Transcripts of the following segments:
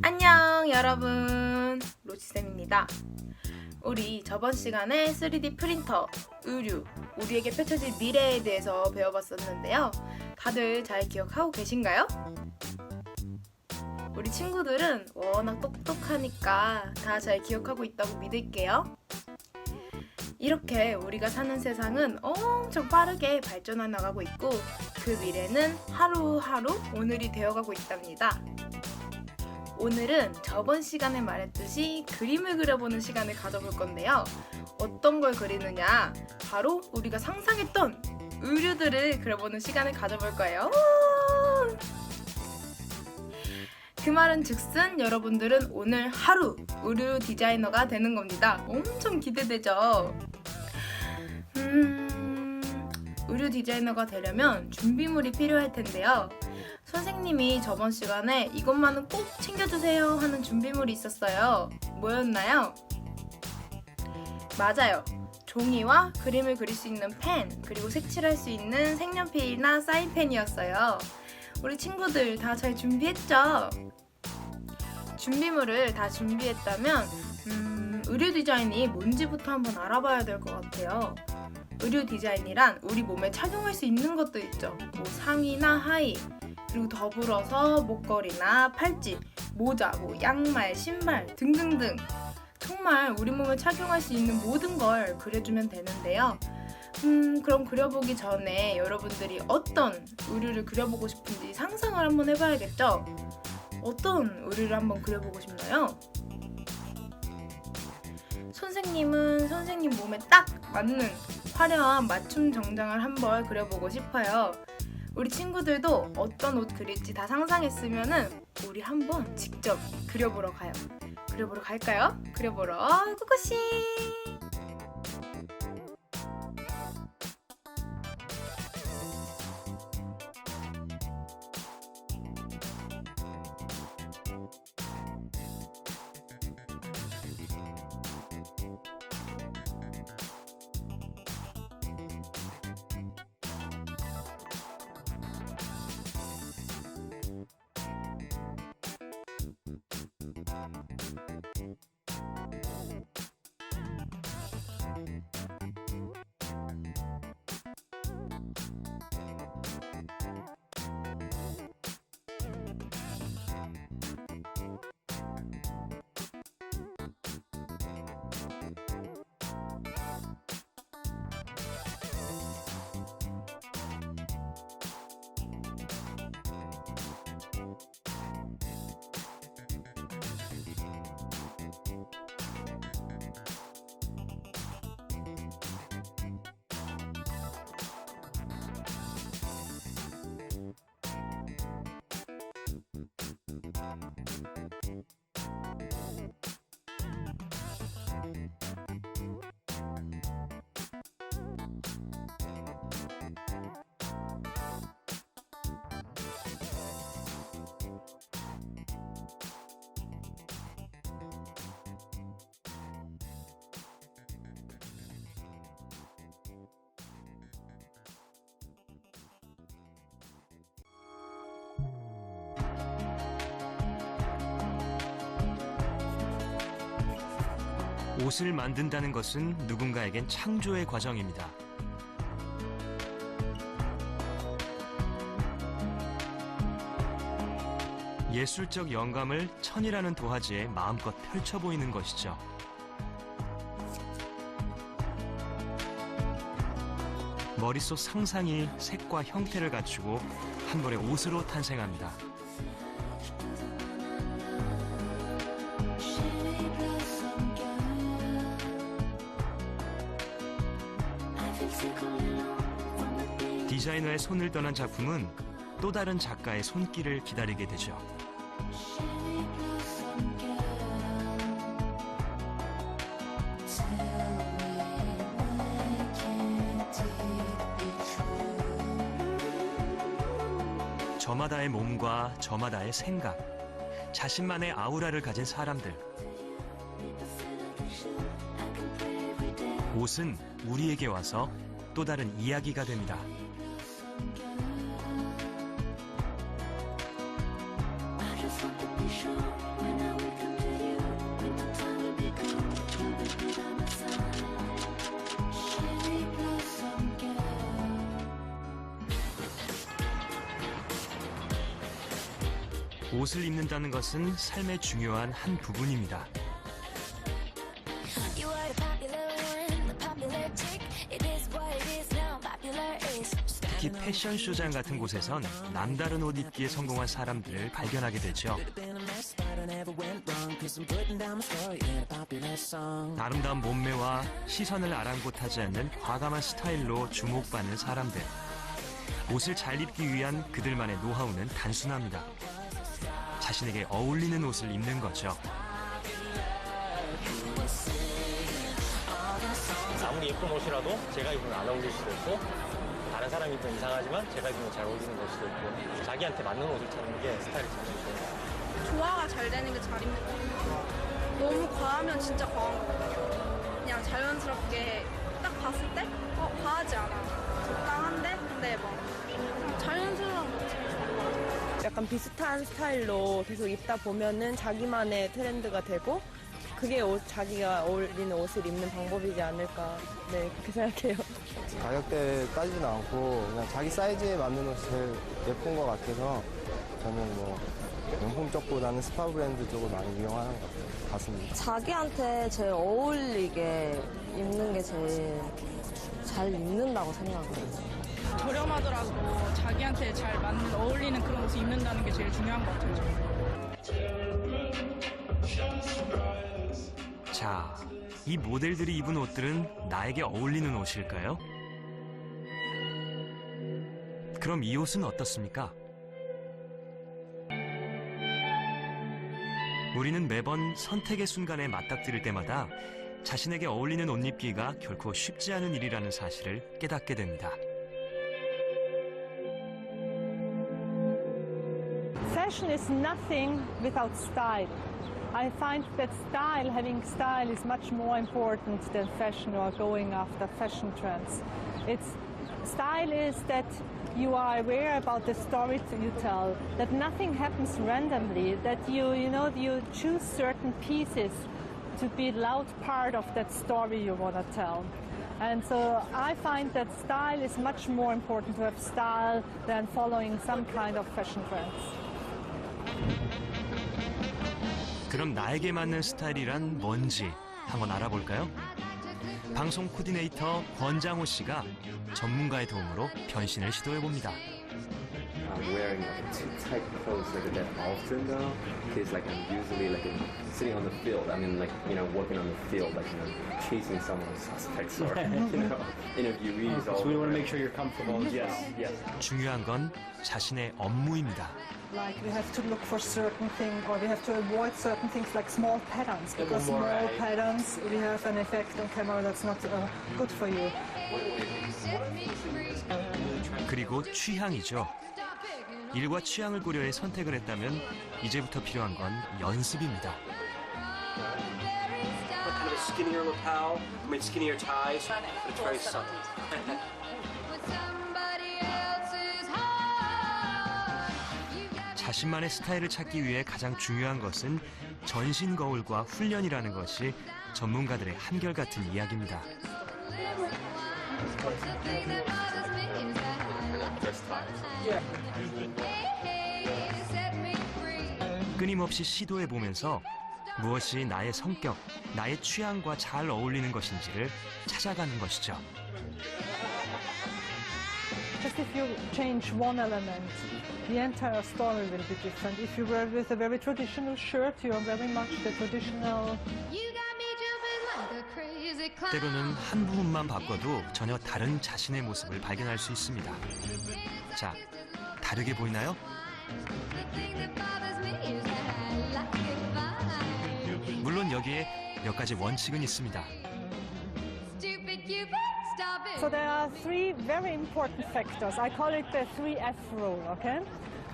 안녕 여러분, 로치쌤입니다. 우리 저번 시간에 3D 프린터, 의류, 우리에게 펼쳐질 미래에 대해서 배워봤었는데요. 다들 잘 기억하고 계신가요? 우리 친구들은 워낙 똑똑하니까 다 잘 기억하고 있다고 믿을게요. 이렇게 우리가 사는 세상은 엄청 빠르게 발전해 나가고 있고 그 미래는 하루하루 오늘이 되어가고 있답니다. 오늘은 저번 시간에 말했듯이 그림을 그려보는 시간을 가져볼 건데요. 어떤 걸 그리느냐? 바로 우리가 상상했던 의류들을 그려보는 시간을 가져볼 거예요. 그 말은 즉슨 여러분들은 오늘 하루 의류 디자이너가 되는 겁니다. 엄청 기대되죠? 의류 디자이너가 되려면 준비물이 필요할 텐데요. 선생님이 저번 시간에 이것만은 꼭 챙겨주세요 하는 준비물이 있었어요. 뭐였나요? 맞아요. 종이와 그림을 그릴 수 있는 펜, 그리고 색칠할 수 있는 색연필이나 사인펜이었어요. 우리 친구들 다 잘 준비했죠? 준비물을 다 준비했다면 의류 디자인이 뭔지부터 한번 알아봐야 될 것 같아요. 의류 디자인이란 우리 몸에 착용할 수 있는 것들 있죠. 뭐 상의나 하의, 그리고 더불어서 목걸이나 팔찌, 모자, 양말, 신발 등등등 정말 우리 몸에 착용할 수 있는 모든 걸 그려주면 되는데요. 그럼 그려보기 전에 여러분들이 어떤 의류를 그려보고 싶은지 상상을 한번 해봐야겠죠? 어떤 의류를 한번 그려보고 싶나요? 선생님은 선생님 몸에 딱 맞는 화려한 맞춤 정장을 한번 그려보고 싶어요. 우리 친구들도 어떤 옷 그릴지 다 상상했으면은 우리 한번 직접 그려보러 가요. 그려보러 갈까요? 그려보러 꾸꾸씨! 옷을 만든다는 것은 누군가에겐 창조의 과정입니다. 예술적 영감을 천이라는 도화지에 마음껏 펼쳐 보이는 것이죠. 머릿속 상상이 색과 형태를 갖추고 한 벌의 옷으로 탄생합니다. 디자이너의 손을 떠난 작품은 또 다른 작가의 손길을 기다리게 되죠. 저마다의 몸과 저마다의 생각, 자신만의 아우라를 가진 사람들. 옷은 우리에게 와서 또 다른 이야기가 됩니다. 옷을 입는다는 것은 삶의 중요한 한 부분입니다. 특히 패션쇼장 같은 곳에선 남다른 옷 입기에 성공한 사람들을 발견하게 되죠. 아름다운 몸매와 시선을 아랑곳하지 않는 과감한 스타일로 주목받는 사람들. 옷을 잘 입기 위한 그들만의 노하우는 단순합니다. 자신에게 어울리는 옷을 입는 거죠. 아무리 예쁜 옷이라도 제가 입으면 안 어울릴 수도 있고 다른 사람이 입으면 이상하지만 제가 입으면 잘 어울리는 걸 수도 있고 자기한테 맞는 옷을 찾는 게 스타일이 참 좋아요. 조화가 잘 되는 게 잘 입는 것 같아요. 너무 과하면 진짜 과한 거거든요. 그냥 자연스럽게 딱 봤을 때 과하지 않아. 적당한데 근데 막 그냥 자연스러운 거 제일 좋은 것 같아요. 약간 비슷한 스타일로 계속 입다 보면은 자기만의 트렌드가 되고 그게 자기가 어울리는 옷을 입는 방법이지 않을까 네 그렇게 생각해요. 가격대 따지진 않고 그냥 자기 사이즈에 맞는 옷이 제일 예쁜 것 같아서 저는 뭐 명품 쪽보다는 스파 브랜드 쪽을 많이 이용하는 것 같습니다. 자기한테 제일 어울리게 입는 게 제일 잘 입는다고 생각해요. 저렴하더라도 자기한테 잘 맞는 어울리는 그런 옷을 입는다는 게 제일 중요한 것 같아요. 자, 이 모델들이 입은 옷들은 나에게 어울리는 옷일까요? 그럼 이 옷은 어떻습니까? 우리는 매번 선택의 순간에 맞닥뜨릴 때마다 자신에게 어울리는 옷 입기가 결코 쉽지 않은 일이라는 사실을 깨닫게 됩니다. Fashion is nothing without style. I find that having style is much more important than fashion or going after fashion trends. Style is that you are aware about the story you tell, that nothing happens randomly, that you choose certain pieces to be a loud part of that story you want to tell. And so I find that style is much more important to have style than following some kind of fashion trends. 그럼 나에게 맞는 스타일이란 뭔지 한번 알아볼까요? 방송 코디네이터 권장호 씨가 전문가의 도움으로 변신을 시도해봅니다. I'm wearing like too tight clothes like that often though, because like I'm usually like sitting on the field. I mean like working on the field, like chasing some of the suspects or interviewees. So we want to make sure you're comfortable. Yes, yes. 중요한 건 자신의 업무입니다. Like we have to look for certain things, or we have to avoid certain things like small patterns, because small patterns we have an effect on camera that's not good for you. 그리고 취향이죠. 일과 취향을 고려해 선택을 했다면 이제부터 필요한 건 연습입니다. Kind of a skinnier lapel, skinnier ties, but it's very subtle. 자신만의 스타일을 찾기 위해 가장 중요한 것은 전신 거울과 훈련이라는 것이 전문가들의 한결같은 이야기입니다. 끊임없이 시도해보면서 무엇이 나의 성격, 나의 취향과 잘 어울리는 것인지를 찾아가는 것이죠. Just if you change one element, the entire story will be different. If you wear with a very traditional shirt, you are very much the traditional. 때로는 한 부분만 바꿔도 전혀 다른 자신의 모습을 발견할 수 있습니다. 자, 다르게 보이나요? 물론 여기에 몇 가지 원칙은 있습니다. So there are three very important factors. I call it the 3F rule, okay?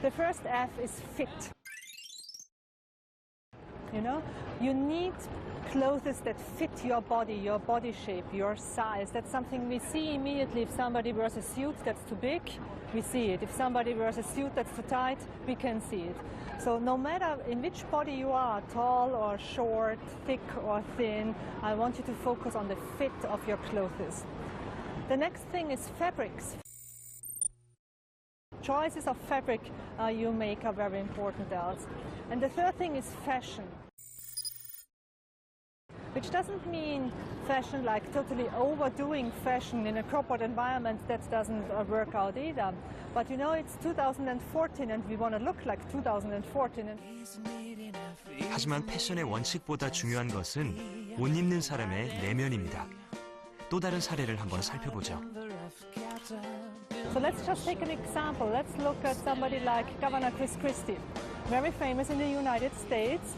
The first F is fit. You need clothes that fit your body shape, your size. That's something we see immediately. If somebody wears a suit that's too big, we see it. If somebody wears a suit that's too tight, we can see it. So no matter in which body you are, tall or short, thick or thin, I want you to focus on the fit of your clothes. The next thing is fabrics. Choices of fabric you make are very important else. And the third thing is fashion. Which doesn't mean fashion like totally overdoing fashion in a corporate environment. That doesn't work out either. But you know, it's 2014 and we want to look like 2014. 하지만 패션의 원칙보다 중요한 것은 옷 입는 사람의 내면입니다. 또 다른 사례를 한번 살펴보죠. So let's just take an example. Let's look at somebody like Governor Chris Christie, very famous in the United States.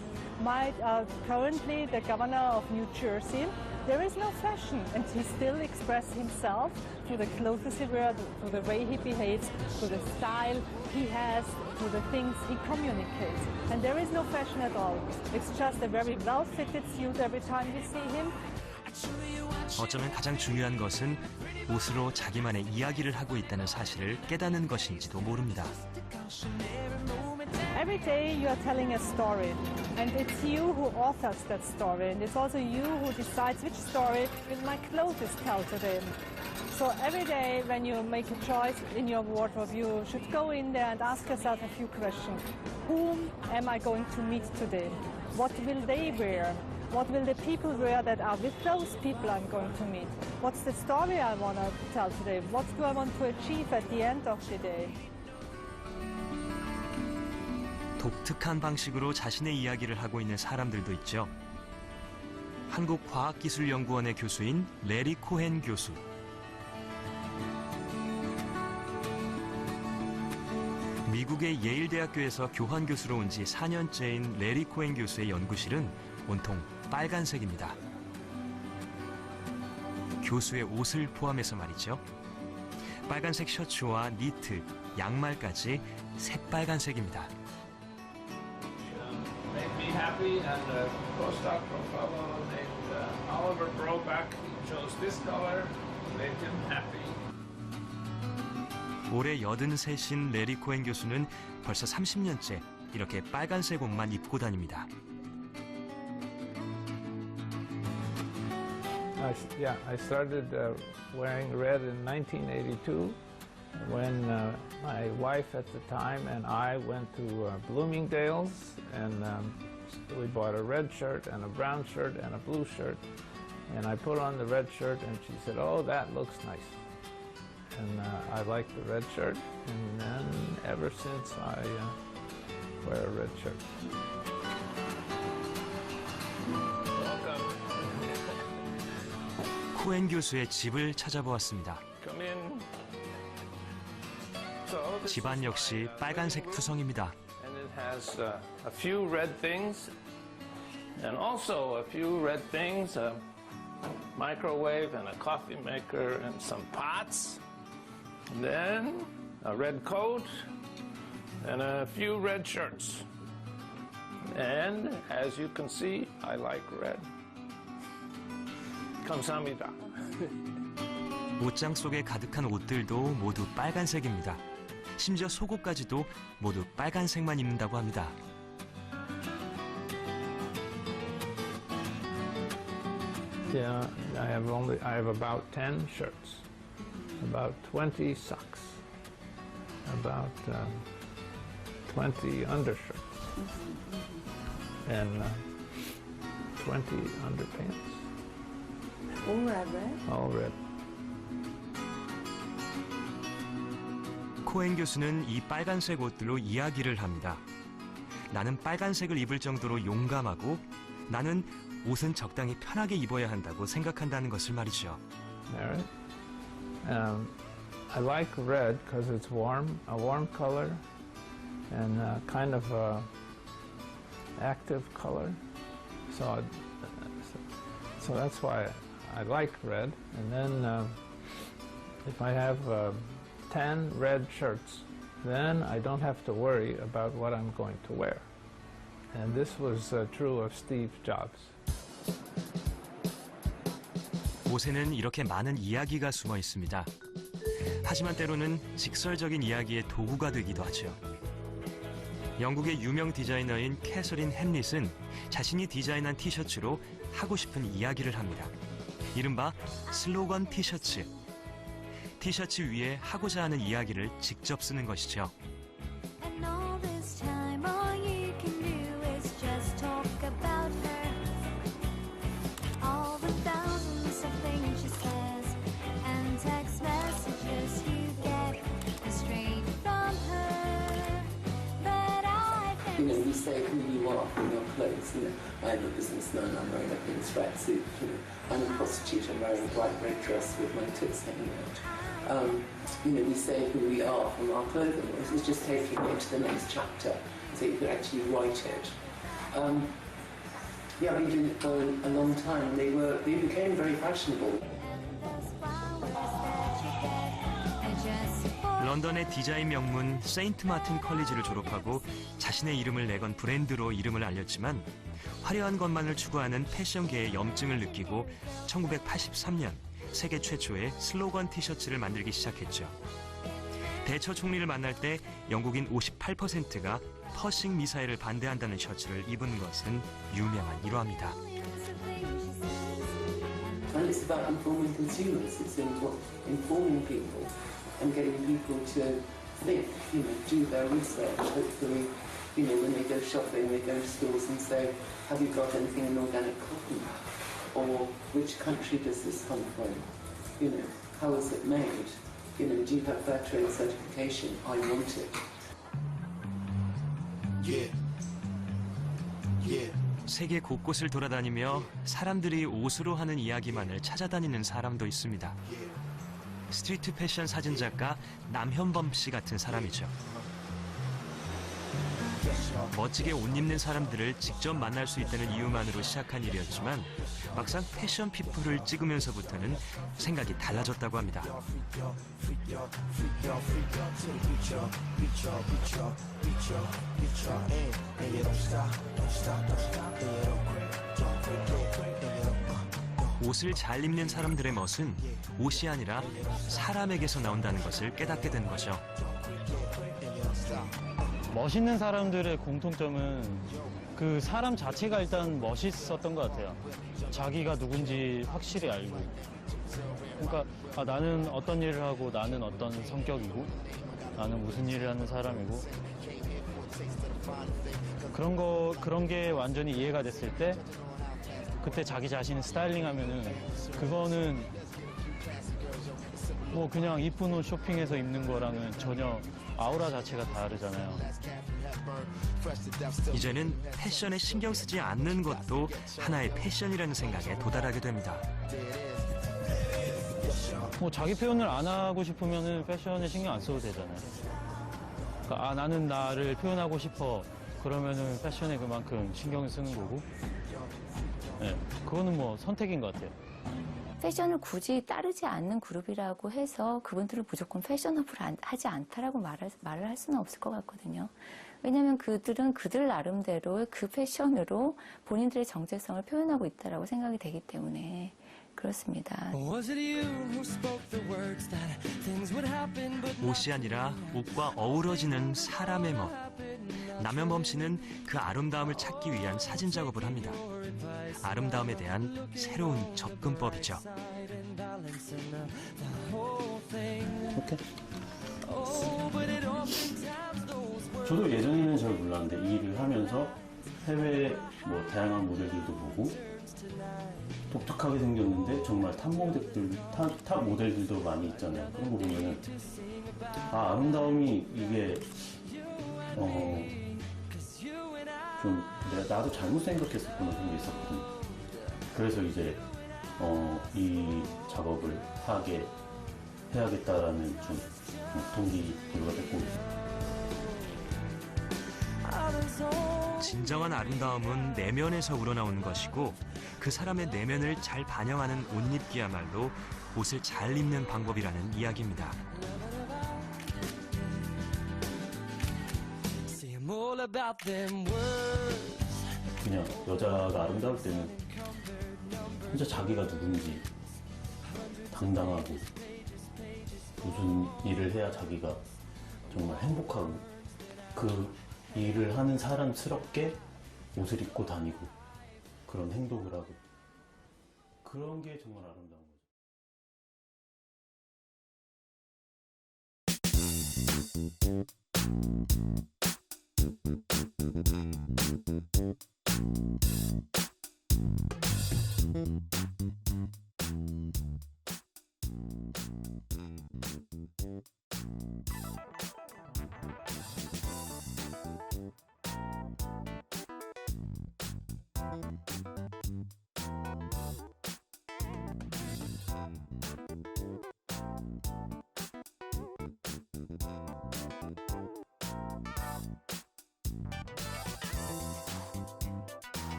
Currently the governor of New Jersey. There is no fashion, and he still expresses himself through the clothes he wears, through the way he behaves, through the style he has, through the things he communicates. And there is no fashion at all. It's just a very well-fitted suit every time we see him. 어쩌면 가장 중요한 것은 옷으로 자기만의 이야기를 하고 있다는 사실을 깨닫는 것인지도 모릅니다. Every day you are telling a story, and it's you who authors that story, and it's also you who decides which story will my clothes tell today. So every day when you make a choice in your wardrobe, you should go in there and ask yourself a few questions. Whom am I going to meet today? What will they wear? What will the people wear that are with those people I'm going to meet? What's the story I want to tell today? What do I want to achieve at the end of the day? 독특한 방식으로 자신의 이야기를 하고 있는 사람들도 있죠. 한국과학기술연구원의 교수인 레리 코헨 교수. 미국의 예일대학교에서 교환 교수로 온 지 4년째인 레리 코헨 교수의 연구실은 온통 빨간색입니다. 교수의 옷을 포함해서 말이죠. 빨간색 셔츠와 니트, 양말까지 새빨간색입니다. Made me happy, and a postdoc fellow named Oliver Broback chose this color, made him happy. 올해 83인 레리 코헨 교수는 벌써 30년째 이렇게 빨간색 옷만 입고 다닙니다. I started wearing red in 1982 when my wife at the time and I went to Bloomingdale's, and we bought a red shirt and a brown shirt and a blue shirt, and I put on the red shirt and she said, "Oh, that looks nice." And I liked the red shirt, and then ever since I wear a red shirt. 코헨 교수의 집을 찾아보았습니다. Come in. 집안 역시 빨간색 투성입니다. And it has a few red things, and also a few red things, a microwave and a coffee maker and some pots. And then a red coat and a few red shirts. And as you can see, I like red. 감사합니다. 옷장 속에 가득한 옷들도 모두 빨간색입니다. 심지어 속옷까지도 모두 빨간색만 입는다고 합니다. Yeah, I have about 10 shirts, about 20 socks, about 20 undershirts, and 20 underpants. All red, right? All red. 코헨 교수는 이 빨간색 옷들로 이야기를 합니다. 나는 빨간색을 입을 정도로 용감하고 나는 옷은 적당히 편하게 입어야 한다고 생각한다는 것을 말이죠. Merit. I like red because it's warm, a warm color, and kind of a active color. So that's why I like red. And then if I have 10 red shirts, then I don't have to worry about what I'm going to wear. And this was true of Steve Jobs. 옷에는 이렇게 많은 이야기가 숨어 있습니다. 하지만 때로는 직설적인 이야기의 도구가 되기도 하죠. 영국의 유명 디자이너인 캐서린 햄릿은 자신이 디자인한 티셔츠로 하고 싶은 이야기를 합니다. 이른바 슬로건 티셔츠. 티셔츠 위에 하고자 하는 이야기를 직접 쓰는 것이죠. You know, you say who you are from your clothes. You know, I'm a businessman, I'm wearing a pinstripe suit. You know, I'm a prostitute, I'm wearing a bright red dress with my tits hanging out. You know, we say who we are from our clothing. It's just taking it to the next chapter, so you could actually write it. Yeah, we did it for a long time. They became very fashionable. 런던의 디자인 명문 세인트 마틴 컬리지를 졸업하고 자신의 이름을 내건 브랜드로 이름을 알렸지만 화려한 것만을 추구하는 패션계의 염증을 느끼고 1983년 세계 최초의 슬로건 티셔츠를 만들기 시작했죠. 대처 총리를 만날 때 영국인 58%가 퍼싱 미사일을 반대한다는 셔츠를 입은 것은 유명한 일화입니다. And it's about informing consumers. It's informing people. And getting people to think, you know, do their research. Hopefully, you know, when they go shopping, they go to stores and say, have you got anything in organic cotton? Or which country does this come from? You know, how is it made? You know, do you have fair trade certification? I want it. 세계 곳곳을 돌아다니며 사람들이 옷으로 하는 이야기만을 찾아다니는 사람도 있습니다. 스트리트 패션 사진작가 남현범 씨 같은 사람이죠. 멋지게 옷 입는 사람들을 직접 만날 수 있다는 이유만으로 시작한 일이었지만 막상 패션 피플을 찍으면서부터는 생각이 달라졌다고 합니다. 옷을 잘 입는 사람들의 멋은 옷이 아니라 사람에게서 나온다는 것을 깨닫게 된 거죠. 멋있는 사람들의 공통점은 그 사람 자체가 일단 멋있었던 것 같아요. 자기가 누군지 확실히 알고. 그러니까 나는 어떤 일을 하고 나는 어떤 성격이고 나는 무슨 일을 하는 사람이고 그런 게 완전히 이해가 됐을 때 그때 자기 자신을 스타일링하면은 그거는 뭐 그냥 이쁜 옷 쇼핑해서 입는 거랑은 전혀 아우라 자체가 다르잖아요. 이제는 패션에 신경 쓰지 않는 것도 하나의 패션이라는 생각에 도달하게 됩니다. 뭐 자기 표현을 안 하고 싶으면은 패션에 신경 안 써도 되잖아요. 그러니까 나는 나를 표현하고 싶어. 그러면은 패션에 그만큼 신경을 쓰는 거고. 네, 그거는 뭐 선택인 것 같아요. 패션을 굳이 따르지 않는 그룹이라고 해서 그분들을 무조건 패셔너블하지 않다라고 말을 할 수는 없을 것 같거든요. 왜냐하면 그들은 그들 나름대로 그 패션으로 본인들의 정체성을 표현하고 있다라고 생각이 되기 때문에 그렇습니다. 옷이 아니라 옷과 어우러지는 사람의 멋. 남현범 씨는 그 아름다움을 찾기 위한 사진 작업을 합니다. 아름다움에 대한 새로운 접근법이죠. 오케이. 저도 예전에는 잘 몰랐는데 이 일을 하면서 해외 뭐 다양한 모델들도 보고 독특하게 생겼는데 정말 탑 모델들도 많이 있잖아요. 그런 거 보면은 아름다움이 이게 좀 나도 잘못 생각했었구나 그런 게 있었거든요. 그래서 이제 이 작업을 해야겠다라는 좀 동기부여가 됐고. 진정한 아름다움은 내면에서 우러나오는 것이고 그 사람의 내면을 잘 반영하는 옷 입기야말로 옷을 잘 입는 방법이라는 이야기입니다. 그냥 여자가 아름다울 때는 진짜 자기가 누군지 당당하고 무슨 일을 해야 자기가 정말 행복하고 그 일을 하는 사람스럽게 옷을 입고 다니고 그런 행동을 하고 그런 게 정말 아름다운 거죠.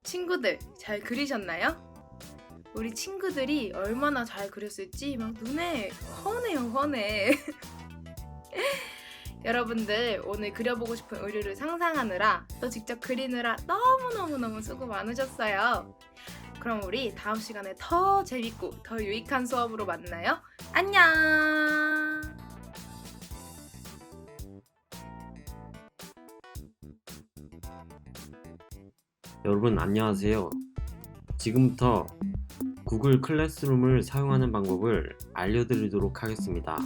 친구들 잘 그리셨나요? 우리 친구들이 얼마나 잘 그렸을지 막 눈에 훤해요, 훤해. 여러분들 오늘 그려보고 싶은 의류를 상상하느라 또 직접 그리느라 너무너무너무 수고 많으셨어요. 그럼 우리 다음 시간에 더 재밌고 더 유익한 수업으로 만나요. 안녕! 여러분 안녕하세요. 지금부터 구글 클래스룸을 사용하는 방법을 알려드리도록 하겠습니다.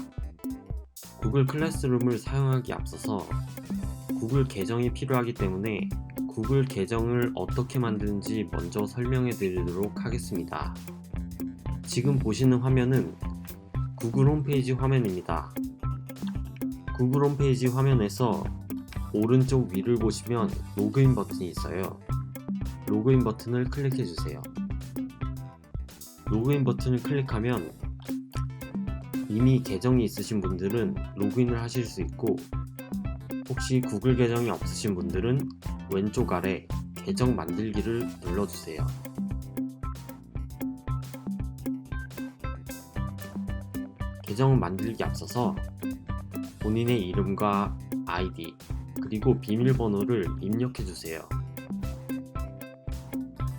구글 클래스룸을 사용하기 앞서서 구글 계정이 필요하기 때문에 구글 계정을 어떻게 만드는지 먼저 설명해 드리도록 하겠습니다. 지금 보시는 화면은 구글 홈페이지 화면입니다. 구글 홈페이지 화면에서 오른쪽 위를 보시면 로그인 버튼이 있어요. 로그인 버튼을 클릭해 주세요. 로그인 버튼을 클릭하면 이미 계정이 있으신 분들은 로그인을 하실 수 있고, 혹시 구글 계정이 없으신 분들은 왼쪽 아래 계정 만들기를 눌러주세요. 계정 만들기 앞서서 본인의 이름과 아이디 그리고 비밀번호를 입력해주세요.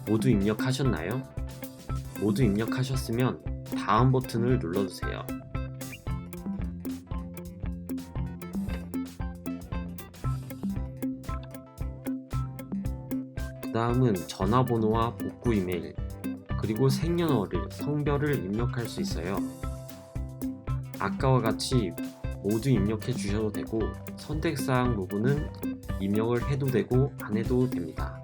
모두 입력하셨나요? 모두 입력하셨으면 다음 버튼을 눌러주세요. 그 다음은 전화번호와 복구 이메일 그리고 생년월일, 성별을 입력할 수 있어요. 아까와 같이 모두 입력해 주셔도 되고, 선택사항 부분은 입력을 해도 되고 안 해도 됩니다.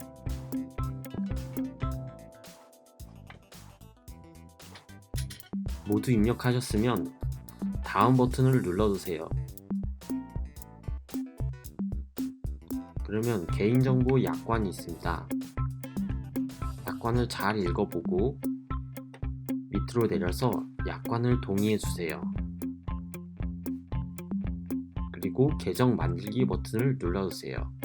모두 입력하셨으면 다음 버튼을 눌러주세요. 그러면 개인정보 약관이 있습니다. 약관을 잘 읽어보고 밑으로 내려서 약관을 동의해 주세요. 그리고 계정 만들기 버튼을 눌러주세요.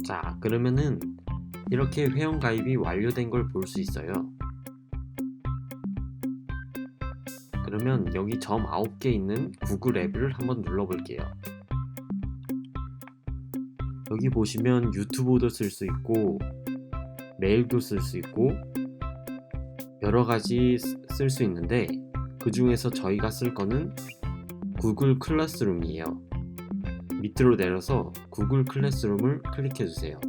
자, 그러면은 이렇게 회원가입이 완료된 걸 볼 수 있어요. 그러면 여기 점 9개 있는 구글 앱을 한번 눌러볼게요. 여기 보시면 유튜브도 쓸 수 있고 메일도 쓸 수 있고 여러가지 쓸 수 있는데, 그 중에서 저희가 쓸 거는 구글 클래스룸이에요. 밑으로 내려서 구글 클래스룸을 클릭해 주세요.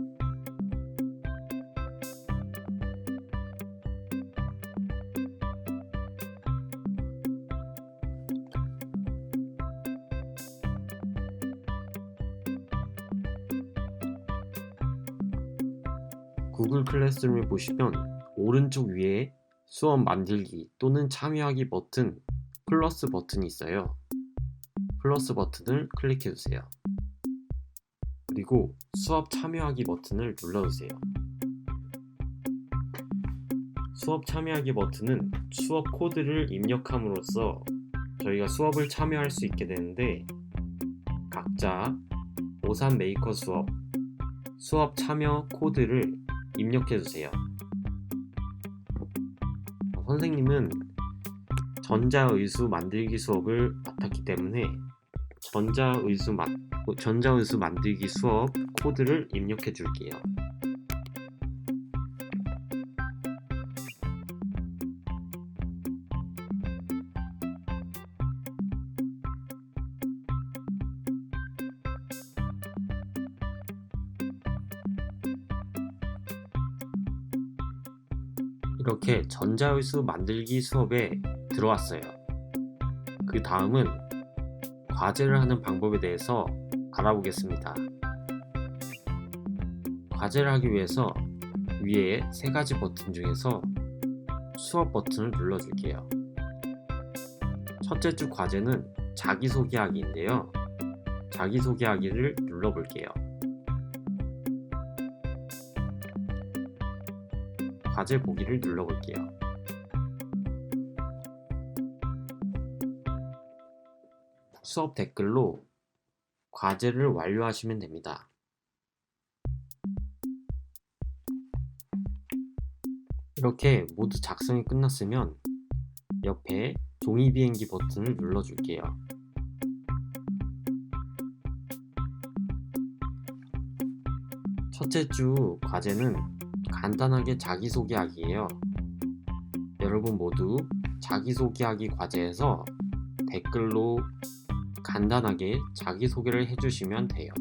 구글 클래스룸을 보시면 오른쪽 위에 수업 만들기 또는 참여하기 버튼, 플러스 버튼이 있어요. 플러스 버튼을 클릭해 주세요. 그리고 수업 참여하기 버튼을 눌러주세요. 수업 참여하기 버튼은 수업 코드를 입력함으로써 저희가 수업을 참여할 수 있게 되는데, 각자 오산 메이커 수업 참여 코드를 입력해주세요. 선생님은 전자의수 만들기 수업을 맡았기 때문에 전자의수 만들기 수업 코드를 입력해 줄게요. 이렇게 전자의수 만들기 수업에 들어왔어요. 그 다음은 과제를 하는 방법에 대해서 알아보겠습니다. 과제를 하기 위해서 위에 세 가지 버튼 중에서 수업 버튼을 눌러줄게요. 첫째 주 과제는 자기소개하기인데요. 자기소개하기를 눌러볼게요. 과제 보기를 눌러볼게요. 수업 댓글로 과제를 완료하시면 됩니다. 이렇게 모두 작성이 끝났으면 옆에 종이 비행기 버튼을 눌러줄게요. 첫째 주 과제는 간단하게 자기소개하기예요. 여러분 모두 자기소개하기 과제에서 댓글로 간단하게 자기소개를 해주시면 돼요.